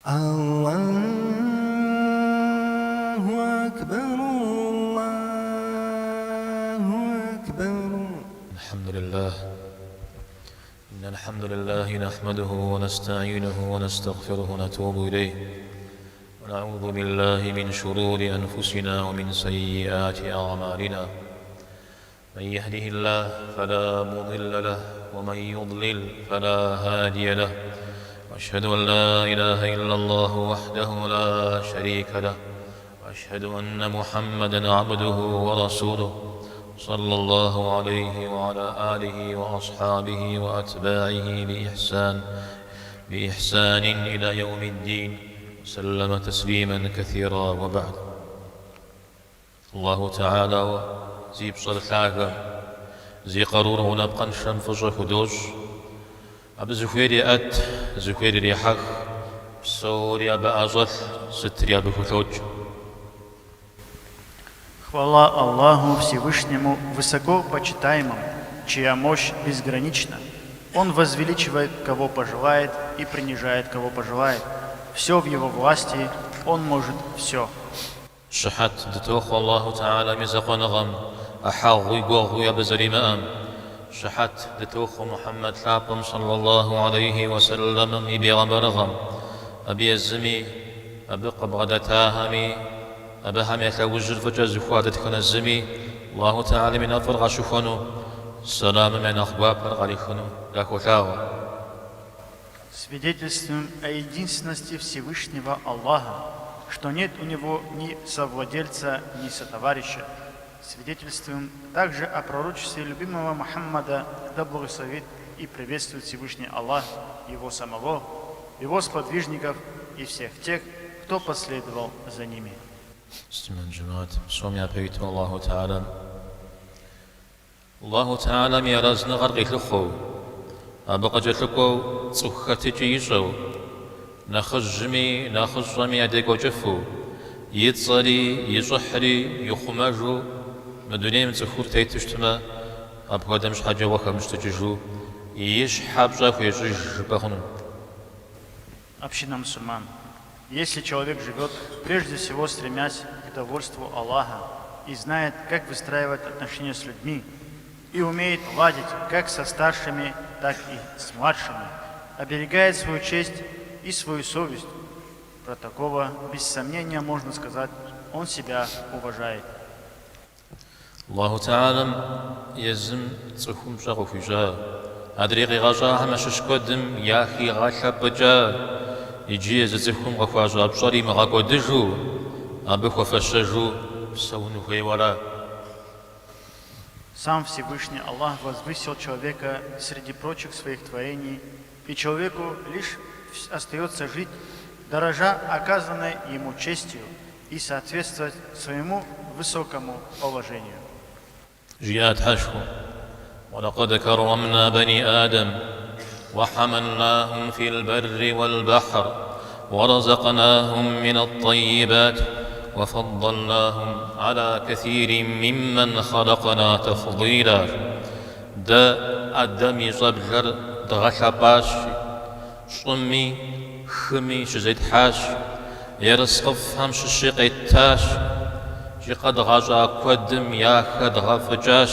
الله أكبر الله أكبر. الحمد لله. إن الحمد لله نحمده ونستعينه ونستغفره ونتوب إليه ونعوذ بالله من شرور أنفسنا ومن سيئات أعمالنا. من يهده الله فلا مضل له ومن يضلل فلا هادي له. وأشهد أن لا إله إلا الله وحده لا شريك له وأشهد أن محمدًا عبده ورسوله صلى الله عليه وعلى آله وأصحابه وأتباعه بإحسان إلى يوم الدين وسلم تسليما كثيرا. وبعد. الله تعالى زي بصر ثاقة زي قرور ونبقى نشنفج خدوش أب زكويري زكويري ريحك سوري أب أزل ستري أب خطوج. Хвала Аллаху Всевышнему, высоко почитаемому, чья мощь безгранична. Он возвеличивает, кого пожелает, и принижает, кого пожелает. Все в его власти, он может все. شحت دتوخ الله تعالى مزقون غم أحاغي قوغي أبزري مام. شحت دتوخ محمد ثابم صلى الله عليه وسلم إبي غمرغم أبي الزمي أبي قبغدتاهمي أبهم يتوجر فجز فوادتكن الزمي. الله تعالى من أفرغ شفنو السلام من أخباب فرغليخنو لكو ثاو. Свидетельствуем о единственности Всевышнего Аллаха, что нет у него ни совладельца, ни сотоварища. Свидетельствуем также о пророчестве любимого Мухаммада, да благословит и приветствует Всевышний Аллах, его самого, его сподвижников и всех тех, кто последовал за ними. Müslüman cemaat, Somya peytu Allahu Teala. Allahu Teala mirazını garqilxo. Abaqajatluko tsukhatici yisho. Nakhjmi nakhjmi adegojafu. Yitsali yishhri yukhmaju. Madunim tsukhur taytishtma. Abqadamsh haja wa khamshtaju. Yish habja khuyij bahun. Община мусульман. Если человек живет, прежде всего стремясь к довольству Аллаха и знает, как выстраивать отношения с людьми, и умеет ладить как со старшими, так и с младшими, оберегает свою честь и свою совесть, про такого, без сомнения, можно сказать, он себя уважает. الله تعالى يزم تسخم شغف جاء أدري غجاها مشش قدم ياخي غاشا بجا يجي زخم غفاجا بشري مغاقودجو أبخو فشجو سونو خيورا. Сам Всевышний Аллах возвысил человека среди прочих своих творений, и человеку лишь остается жить, дорожа оказанной ему честью и соответствовать своему высокому положению. جيات حشو ولقد كرمنا بني آدم وحملناهم في البر والبحر ورزقناهم من الطيبات وفضلناهم على كثير ممن خلقنا تفضيلا. دا أدمي صبغر دغشباش صمي خمي شزيد حاش يرسقف همش الشقيتاش قد غجا قدم يا قد غفجاش.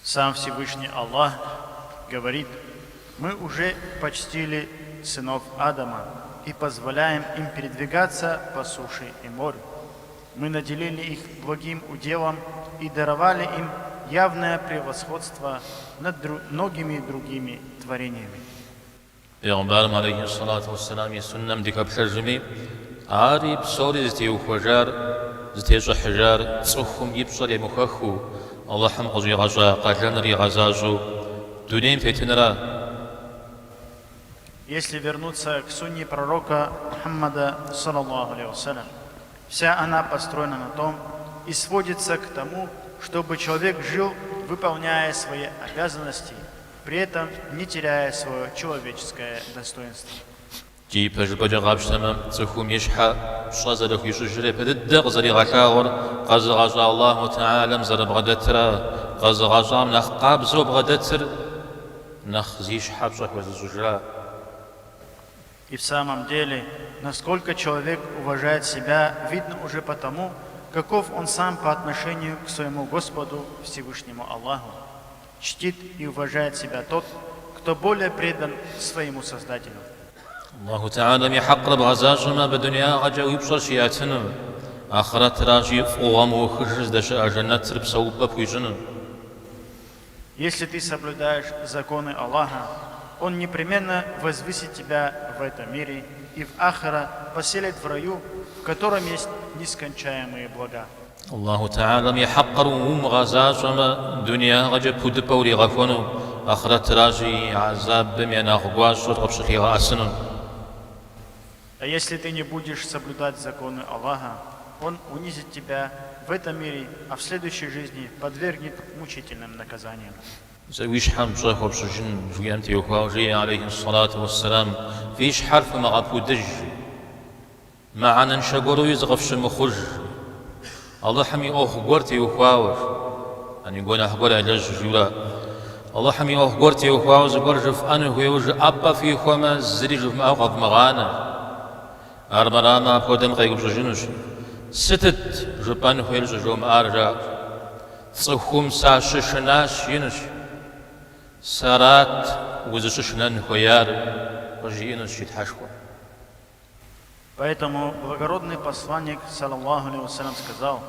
Сам Всевышний Аллах говорит: мы уже почтили сынов Адама и позволяем им передвигаться по суше и морю. Мы наделили их благим уделом и даровали им явное превосходство над многими другими творениями. Peygamberim aleyhissalatu vesselam sunnam dikab tercümi ari bsori zti uxjar zti jahjar tsukhum yibsori mukhakhu Allah'ım qazı gaza qajanri gazazu dunim fitnara. Если вернуться к сунне пророка Мухаммада, саллаллаху алейхи вассалям, вся она построена на том и сводится к тому, чтобы человек жил, выполняя свои обязанности, при этом не теряя свое человеческое достоинство. جي بجبج غابشتما تخوم يشحى شازل في شجرة بدد غزري غشاور قز غزا الله تعالى مزر بغدترا قز غزا من أخقاب زوب غدتر نخزيش حبشك وزجرا. И в самом деле, насколько человек уважает себя, видно уже потому, каков он сам по отношению к своему Господу Всевышнему Аллаху. Чтит и уважает себя тот, кто более предан своему Создателю. الله تعالى يحقر غزاجنا بدنيا غجا ويبصر شياتنا آخرت راجي فوام وخرج دشا جنات ربسو بابويجنا. Если ты соблюдаешь законы Аллаха, Он непременно возвысит тебя в этом мире и в Ахира поселит в раю, в котором есть нескончаемые блага. الله تعالى يحقر غزاجنا دنيا غجا بود بوري غفونو آخرت راجي عذاب بمينا غواش وتغبش خيغا أسنو. А если ты не будешь соблюдать законы Аллаха, Он унизит тебя в этом мире, а в следующей жизни подвергнет мучительным наказаниям. زويش حم شيخ وبشجن جويانتي وخواجي عليه الصلاة والسلام فيش حرف ما غفو دج معنا نشقرو يزغف شمخج الله حمي أوخ قرتي وخواوش أن يقول أحقر أجلج جولا الله حمي أوخ قرتي وخواوش قرجف أنا ويوج أبا في خوما زريجف ما أوقف مغانا أرمراما بودم غيق بشجنوش ستت جبان ويلج جوم أرجع صخوم ساششناش ينش سارات وزششنان خويار وجينش يتحشوا. Поэтому благородный посланник, саллаллаху алейхи вассалям, сказал: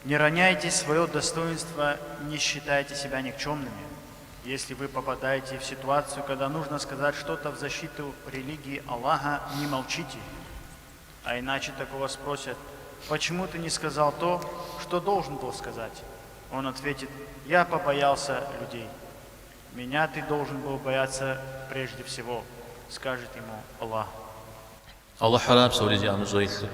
не роняйте свое достоинство, не считайте себя никчемными. Если вы попадаете в ситуацию, когда нужно сказать что-то в защиту религии Аллаха, не молчите. А иначе такого спросят: почему ты не сказал то, что должен был сказать? Он ответит: я побоялся людей. Меня ты должен был бояться прежде всего, скажет ему Аллах. الله حرام سوري جاء مزويث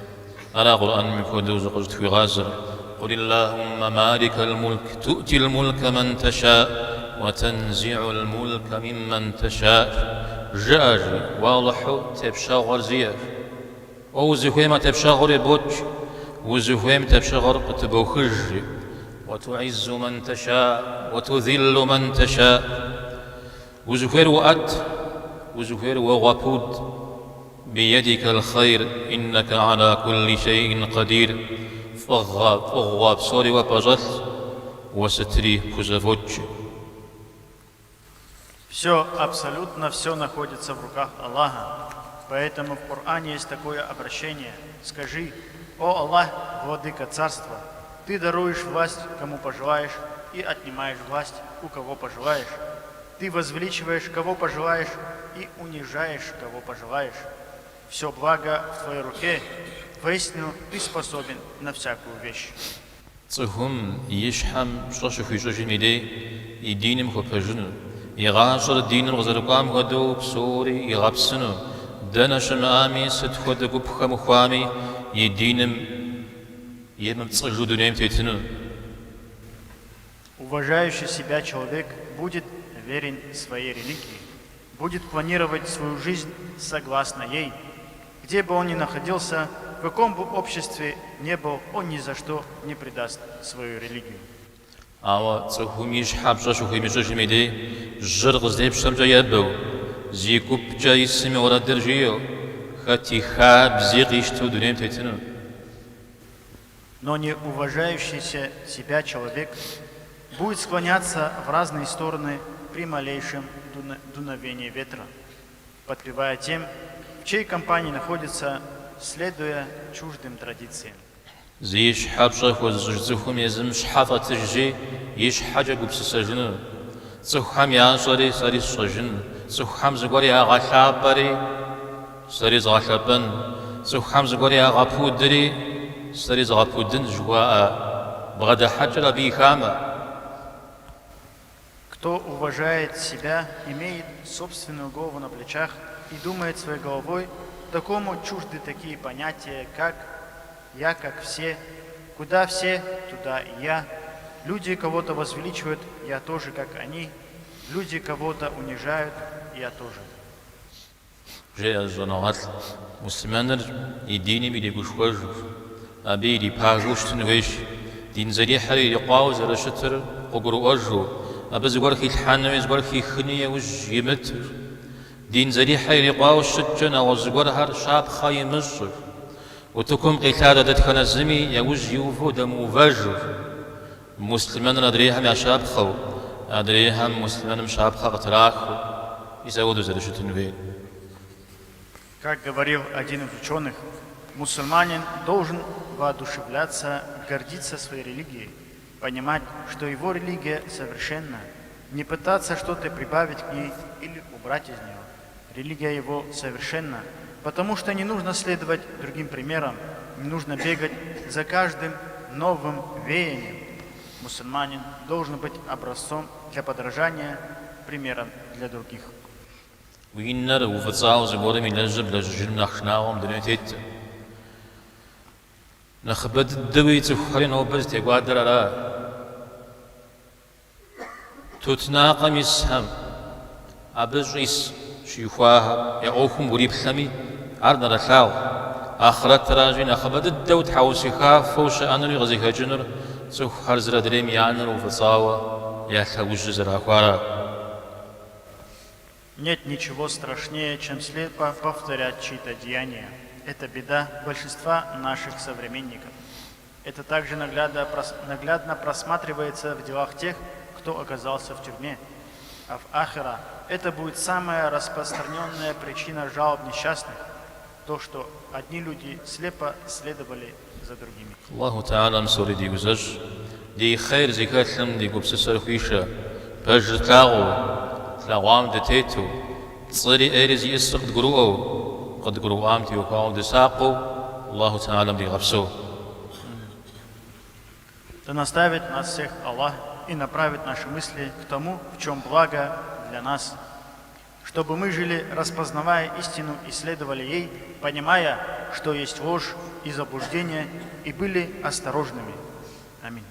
أنا قرآن من فودوز قجت في غازر قل اللهم مالك الملك تؤتي الملك من تشاء وتنزع الملك ممن تشاء جاجي واضح تبشغر زياف وزخيمة تبشغر بوج وزخيمة تبشغر قتبوخج وتعز من تشاء وتذل من تشاء وزخير وأت وزخير وغبود بيدك الخير إنك على كل شيء قدير فغاب صوري وبجث وستري كزفوج. Все, абсолютно все находится в руках Аллаха. Поэтому в Коране есть такое обращение: скажи: о Аллах, владыка царства, ты даруешь власть кому пожелаешь и отнимаешь власть у кого пожелаешь. Ты возвеличиваешь кого пожелаешь и унижаешь кого пожелаешь. Все благо в твоей руке, воистину ты способен на всякую вещь. صهم يشحم شرش في شرش ميدي يدينم خبجنو يغاشر الدين الغزرقام غدو بسوري يغبسنو دنا شمامي ستخد قبخ مخامي يدينم يمم تصجو دنيم تيتنو. Уважающий себя человек будет верен своей религии, будет планировать свою жизнь согласно ей. Где бы он ни находился, в каком бы обществе не был, он ни за что не предаст свою религию. أو صهم يشحب شرش في مشرش ميدي جرق زيب شمجا يبو زيكوب جاي سمي ورا درجيو خاتي خاب زيقيشتو دنيم تيتنو. Но не уважающийся себя человек будет склоняться в разные стороны при малейшем дуновении ветра, подпевая тем, в чьей компании находится, следуя чуждым традициям. زيش حاب شاف وزجزهم يزمش حافة تجي يش حاجة قبس سجن صحام يا صري صري سجن صحام زغوري يا غشابري صري زغشابن صحام زغوري يا غابودري صري زغابودن جواء بغدا حاجة بيخامة. Кто уважает себя, имеет собственную голову на плечах и думает своей головой, такому чужды такие понятия, как «я как все», «куда все, туда и я», люди кого-то возвеличивают, «я тоже как они», люди кого-то унижают, «я тоже». جاء الزنوات مسلمان يديني بيدي بوشوج أبي دي باجوش تنويش دين زري حري يقاوز على شتر ققرو أجو أبز غرخي الحانوي زغرخي خنية وج يمتر دين زريحة يلقاو الشجنة وزقرها شاب خاي مصر وتكم قتالة دتخنا الزمي يوز يوفو دمو فجر مسلمان ندريهم يا شاب خو ندريهم مسلمان شاب خو تراخو يسودوا زرشو تنوين. Как говорил один из ученых, мусульманин должен воодушевляться, гордиться своей религией, понимать, что его религия совершенна, не пытаться что-то прибавить к ней или убрать из нее. Религия его совершенна, потому что не нужно следовать другим примерам, не нужно бегать за каждым новым веянием. Мусульманин должен быть образцом для подражания, примером для других. وينر وفتصاو زبوري من لجب لجل نخناهم دنيتيت نخبت الدوي تخرين وبز تقادر را تتناقم يسهم أبجيس شيخواها يأوكم وريب ثمي عرض رثاو آخرت راجين أخبت الدو تحوسي خاف فوش أنري غزيها جنر تخر زردريم يعنر وفتصاو يحتوج زراخوارا. Нет ничего страшнее, чем слепо повторять чьи-то деяния. Это беда большинства наших современников. Это также наглядно просматривается в делах тех, кто оказался в тюрьме. А в Ахира это будет самая распространенная причина жалоб несчастных. То, что одни люди слепо следовали за другими. الله تعالى مسوري دي وزج دي خير زكاة دي قبس السرخيشة بجتاغو تلاوام دتيتو تصيري إيرز يسرق تقروه قد قروام تيوكاو دساقو الله تعالى دي غفسو. Да наставит нас всех Аллах и направит наши мысли к тому, в чем благо для нас, чтобы мы жили, распознавая истину и следовали ей, понимая, что есть ложь и заблуждение, и были осторожными. Аминь.